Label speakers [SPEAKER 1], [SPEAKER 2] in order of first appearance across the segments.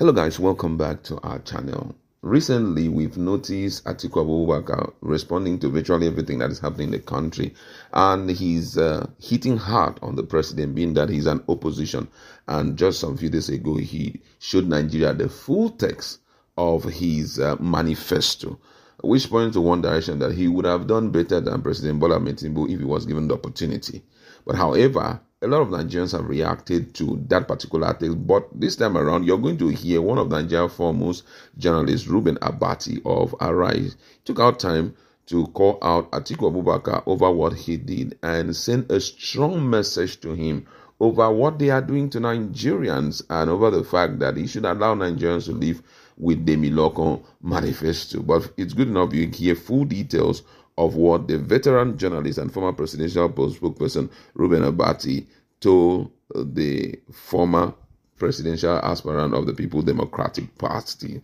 [SPEAKER 1] Hello guys, welcome back to our channel. Recently, we've noticed Atiku Abubakar responding to virtually everything that is happening in the country, and he's hitting hard on the president, being that he's an opposition. And just some few days ago, he showed Nigeria the full text of his manifesto, which points to one direction, that he would have done better than President Bola Ahmed Tinubu if he was given the opportunity. But however, a lot of Nigerians have reacted to that particular text. But this time around, you're going to hear one of Nigeria's foremost journalists, Abati of Arise, took out time to call out Atiku Abubakar over what he did and send a strong message to him over what they are doing to Nigerians and over the fact that he should allow Nigerians to live with the Miloko manifesto. But it's good enough you hear full details of what the veteran journalist and former presidential spokesperson Abati told the former presidential aspirant of the People's Democratic Party.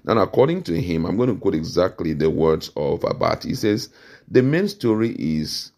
[SPEAKER 1] Now, according to him, I'm going to quote exactly the words of Abati. He says, the main story is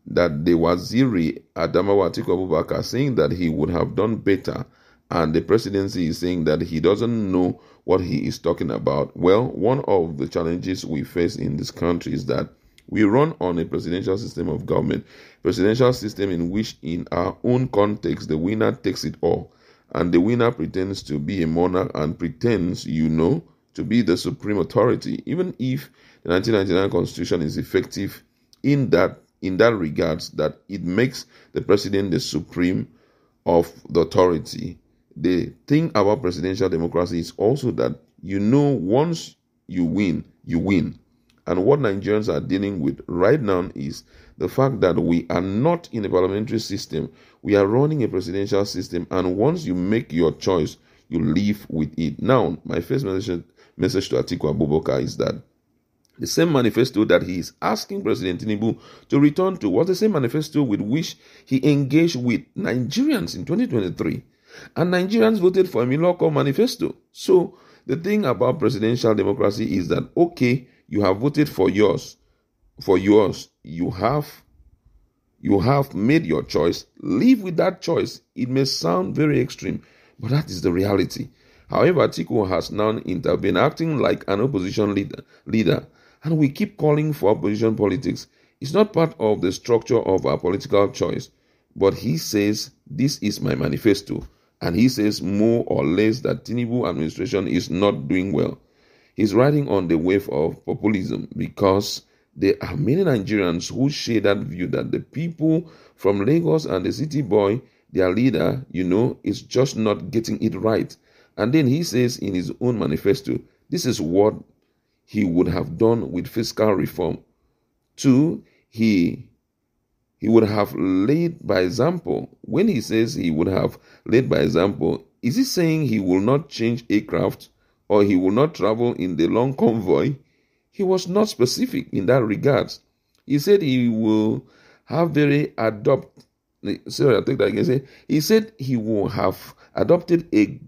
[SPEAKER 1] that the Waziri Adamawa Atiku Abubakar saying that he would have done better, and the presidency is saying that he doesn't know what he is talking about. Well, one of the challenges we face in this country is that we run on a presidential system of government, presidential system in which in our own context, the winner takes it all. And the winner pretends to be a monarch and pretends, to be the supreme authority, even if the 1999 constitution is effective in that regards, that it makes the president the supreme of the authority. The thing about presidential democracy is also that, once you win, you win. And what Nigerians are dealing with right now is the fact that we are not in a parliamentary system. We are running a presidential system. And once you make your choice, you live with it. Now, my first message to Atiku Abubakar is that the same manifesto that he is asking President Tinubu to return to was the same manifesto with which he engaged with Nigerians in 2023. And Nigerians voted for a Miloko manifesto. So the thing about presidential democracy is that, okay, you have voted for yours. You have made your choice. Live with that choice. It may sound very extreme, but that is the reality. However, Atiku has now intervened, acting like an opposition leader, and we keep calling for opposition politics. It's not part of the structure of our political choice, but he says, this is my manifesto, and he says more or less that Tinubu administration is not doing well. He's riding on the wave of populism because there are many Nigerians who share that view that the people from Lagos and the city boy, their leader, is just not getting it right. And then he says in his own manifesto, this is what he would have done with fiscal reform. 2, he would have led by example. When he says he would have led by example, is he saying he will not change aircraft or he will not travel in the long convoy? He was not specific in that regard. He said he will have He said he will have adopted a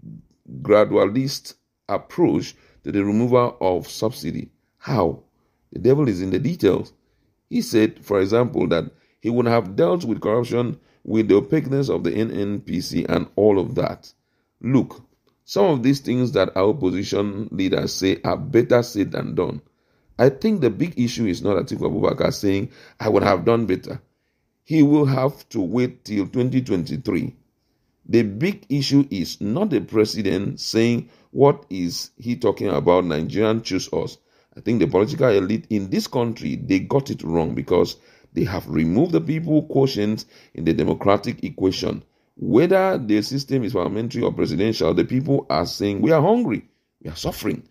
[SPEAKER 1] gradualist approach to the removal of subsidy. How? The devil is in the details. He said, for example, that he would have dealt with corruption, with the opaqueness of the NNPC and all of that. Look, some of these things that our opposition leaders say are better said than done. I think the big issue is not Atiku Abubakar saying, I would have done better. He will have to wait till 2023. The big issue is not the president saying, what is he talking about? Nigerians choose us. I think the political elite in this country, they got it wrong because they have removed the people quotient in the democratic equation. Whether the system is parliamentary or presidential, the people are saying, we are hungry, we are suffering.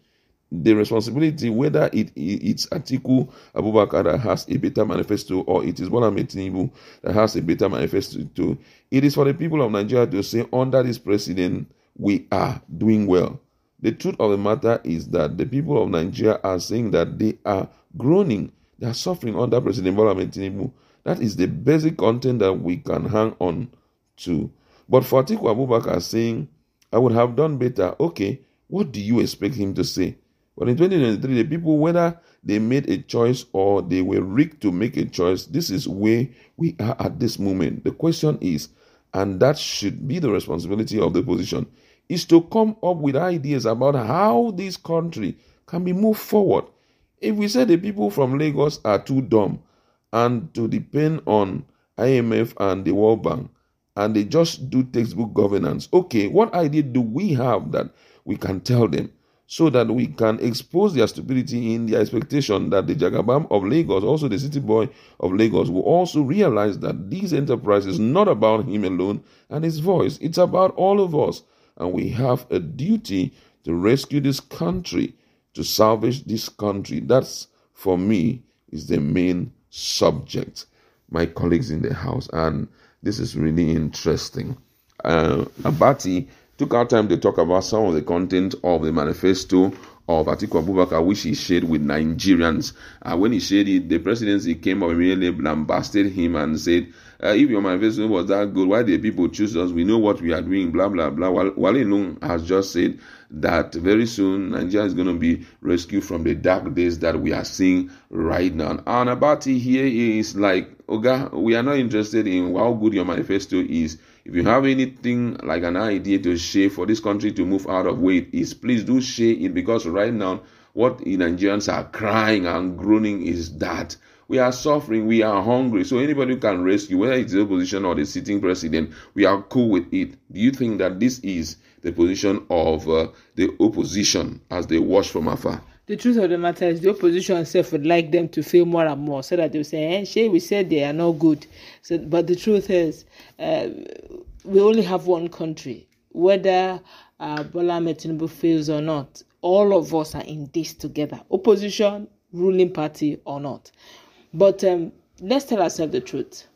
[SPEAKER 1] The responsibility, whether it's Atiku Abubakar that has a better manifesto or it is Bola Ahmed Tinubu that has a better manifesto, it is for the people of Nigeria to say, under this president, we are doing well. The truth of the matter is that the people of Nigeria are saying that they are groaning, they are suffering under President Bola Ahmed Tinubu. That is the basic content that we can hang on to. But for Atiku Abubakar saying, I would have done better, okay, what do you expect him to say? But in 2023, the people, whether they made a choice or they were rigged to make a choice, this is where we are at this moment. The question is, and that should be the responsibility of the opposition, is to come up with ideas about how this country can be moved forward. If we say the people from Lagos are too dumb and to depend on IMF and the World Bank, and they just do textbook governance, okay, what idea do we have that we can tell them so that we can expose their stupidity in their expectation that the Jagabam of Lagos, also the city boy of Lagos, will also realize that this enterprise is not about him alone and his voice. It's about all of us. And we have a duty to rescue this country, to salvage this country. That's, for me, is the main subject. My colleagues in the House, and this is really interesting. Abati took our time to talk about some of the content of the manifesto of Atiku Abubakar, which he shared with Nigerians. When he shared it, the presidency came up immediately, lambasted him and said, if your manifesto was that good, why did people choose us? We know what we are doing, blah, blah, blah. Wale Lung has just said that very soon Nigeria is going to be rescued from the dark days that we are seeing right now. And Abati here is like, Oga, we are not interested in how good your manifesto is. If you have anything like an idea to share for this country to move out of where it is, please do share it, because right now what Nigerians are crying and groaning is that we are suffering, we are hungry. So anybody who can rescue, whether it's the opposition or the sitting president, we are cool with it. Do you think that this is the position of the opposition as they watch from afar?
[SPEAKER 2] The truth of the matter is the opposition itself would like them to fail more and more, so that they will say, Shay, we said they are not good. So, but the truth is, we only have one country. Whether Bola Ahmed Tinubu fails or not, all of us are in this together. Opposition, ruling party or not. But let's tell ourselves the truth.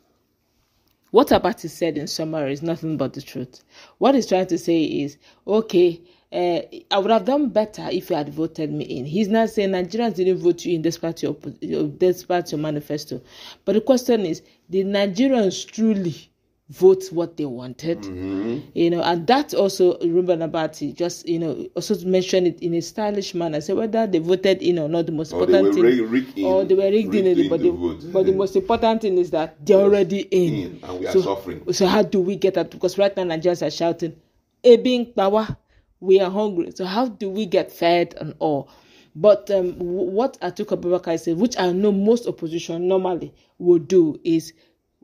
[SPEAKER 2] What Abati said in summary is nothing but the truth. What he's trying to say is, okay, I would have done better if you had voted me in. He's not saying Nigerians didn't vote you in despite your manifesto. But the question is, did Nigerians truly vote what they wanted? And that also, remember Abati just, also mentioned it in a stylish manner. Say whether they voted in or not, the most important thing, or they were rigged in, but the most important thing is that they're already in.
[SPEAKER 1] And we are suffering.
[SPEAKER 2] So how do we get that? Because right now Nigerians are shouting, Ebing power. We are hungry. So how do we get fed and all? But what Atiku Abubakar said, which I know most opposition normally will do, is,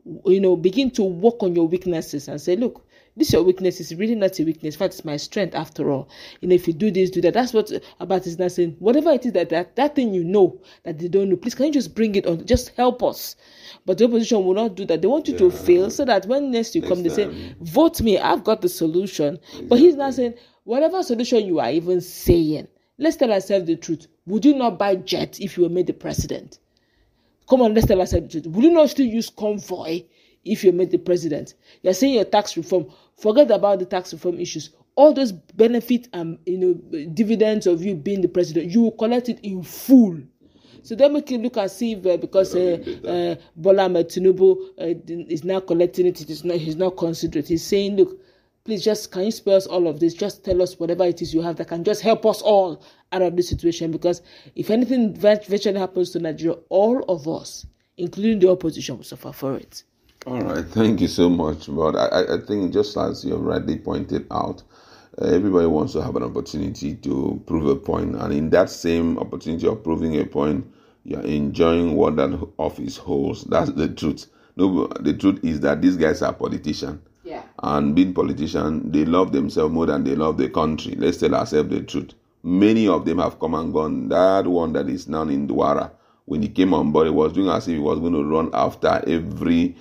[SPEAKER 2] begin to work on your weaknesses and say, look, this your weakness is really not a weakness. In fact, it's my strength after all. If you do this, do that. That's what Abati is not saying. Whatever it is that thing that they don't know, please, can you just bring it on? Just help us. But the opposition will not do that. They want you to fail so that when next you come, they say, vote me. I've got the solution. Exactly. But he's not saying, whatever solution you are even saying, let's tell ourselves the truth. Would you not buy jet if you were made the president? Come on, let's tell ourselves the truth. Would you not still use Convoy if you were made the president? You're saying your tax reform. Forget about the tax reform issues. All those benefits and dividends of you being the president, you will collect it in full. So don't make it look as if because Bola Ahmed Tinubu is now collecting it, he's not considerate. He's saying, look, please, just can you spare us all of this? Just tell us whatever it is you have that can just help us all out of this situation. Because if anything virtually happens to Nigeria, all of us, including the opposition, will suffer for it.
[SPEAKER 1] All right, thank you so much. But I think just as you rightly pointed out, everybody wants to have an opportunity to prove a point. And in that same opportunity of proving a point, you're enjoying what that office holds. That's the truth. No, the truth is that these guys are politicians.
[SPEAKER 2] Yeah.
[SPEAKER 1] And being politicians, they love themselves more than they love the country. Let's tell ourselves the truth. Many of them have come and gone. That one that is now in Douala, when he came on board, he was doing as if he was going to run after every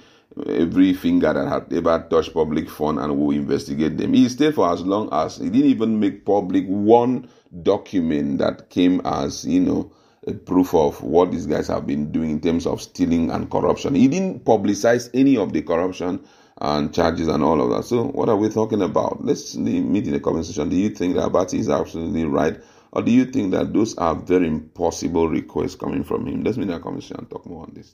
[SPEAKER 1] finger that had ever touched public fund and will investigate them. He stayed for as long as he didn't even make public one document that came as, a proof of what these guys have been doing in terms of stealing and corruption. He didn't publicize any of the corruption and charges and all of that. So what are we talking about? Let's meet in the comment section. Do you think that Abati is absolutely right? Or do you think that those are very impossible requests coming from him? Let's meet in the comment section and talk more on this.